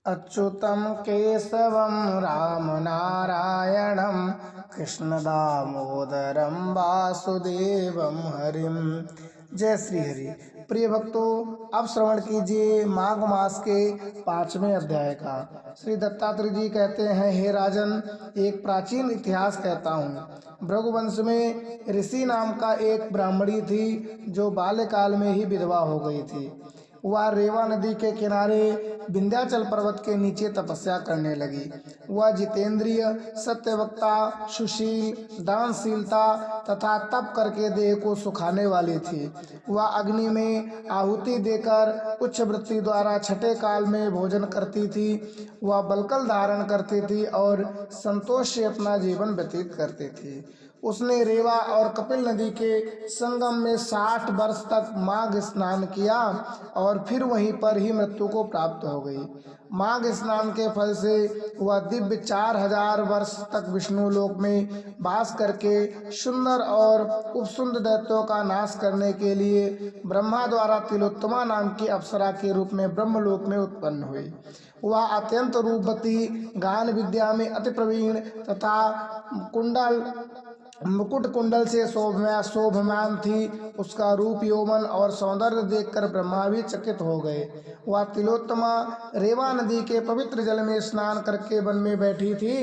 अच्युतं केशवं रामनारायणं कृष्णदामोदरं वासुदेवं हरिं। जय श्री हरि। प्रिय भक्तों, अब श्रवण कीजिए माघ मास के 5वें अध्याय का। श्री दत्तात्रेय जी कहते हैं, हे राजन, एक प्राचीन इतिहास कहता हूँ। भृगुवंश में ऋषि नाम का एक ब्राह्मणी थी जो बाल्यकाल में ही विधवा हो गई थी। वह रेवा नदी के किनारे विंध्याचल पर्वत के नीचे तपस्या करने लगी। वह जितेंद्रिय, सत्यवक्ता, सुशील, दानशीलता तथा तप करके देह को सुखाने वाली थी। वह अग्नि में आहुति देकर उच्च वृत्ति द्वारा छठे काल में भोजन करती थी। वह बलकल धारण करती थी और संतोष से अपना जीवन व्यतीत करती थी। उसने रेवा और कपिल नदी के संगम में 60 वर्ष तक माघ स्नान किया और फिर वहीं पर ही मृत्यु को प्राप्त हो गई। माघ स्नान के फल से वह दिव्य 4000 वर्ष तक विष्णु लोक में वास करके सुंदर और उपसुंदर दैत्यों का नाश करने के लिए ब्रह्मा द्वारा तिलोत्तमा नाम की अप्सरा के रूप में ब्रह्मलोक में उत्पन्न हुई। वह अत्यंत रूपवती, गान विद्या में अति प्रवीण तथा मुकुट कुंडल से शोभमान थी। उसका रूप, यौवन और सौंदर्य देखकर ब्रह्मा भी चकित हो गए। वह तिलोत्तमा रेवा नदी के पवित्र जल में स्नान करके वन में बैठी थी।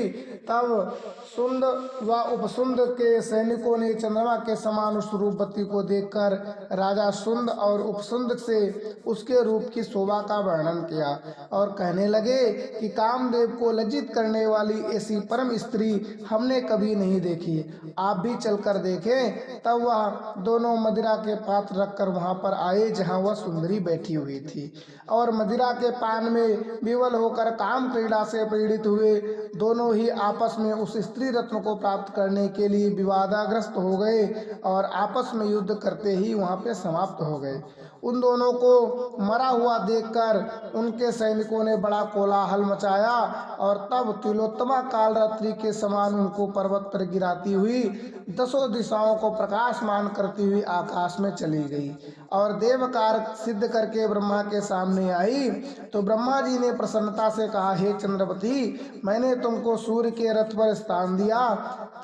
तब सुंद व उपसुंद के सैनिकों ने चंद्रमा के समान उस रूपवती को देखकर राजा सुंद और उपसुंद से उसके रूप की शोभा का वर्णन किया और कहने लगे कि कामदेव को लज्जित करने वाली ऐसी परम स्त्री हमने कभी नहीं देखी। आप भी चलकर देखें। तब वह दोनों मदिरा के पात्र रखकर वहां पर आए जहां वह सुंदरी बैठी हुई थी और मदिरा के पान में विवल होकर काम क्रीड़ा से पीड़ित हुए। दोनों ही आपस में उस स्त्री रत्न को प्राप्त करने के लिए विवादाग्रस्त हो गए और आपस में युद्ध करते ही वहां पे समाप्त हो गए। उन दोनों को मरा हुआ देखकर उनके सैनिकों ने बड़ा कोलाहल मचाया और तब तिलोत्तमा काल रात्रि के समान उनको पर्वत पर गिराती हुई 10 दिशाओं को प्रकाशमान करती हुई आकाश में चली गई और देव कार्य सिद्ध करके ब्रह्मा के सामने आई। तो ब्रह्मा जी ने प्रसन्नता से कहा, हे चंद्रवती, मैंने तुमको सूर्य के रथ पर स्थान दिया।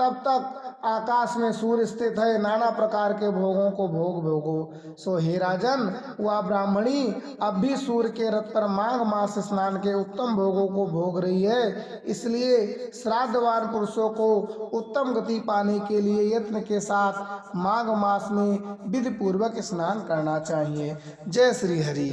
तब तक आकाश में सूर्य स्थित है, नाना प्रकार के भोगों को भोगो। सो हे राजन, वह ब्राह्मणी अब भी सूर्य के रथ पर माघ मास स्नान के उत्तम भोगों को भोग रही है। इसलिए श्राद्धवान पुरुषों को उत्तम गति पाने के लिए यत्न के साथ माघ मास में विधि पूर्वक स्नान करना चाहिए। जय श्री हरि।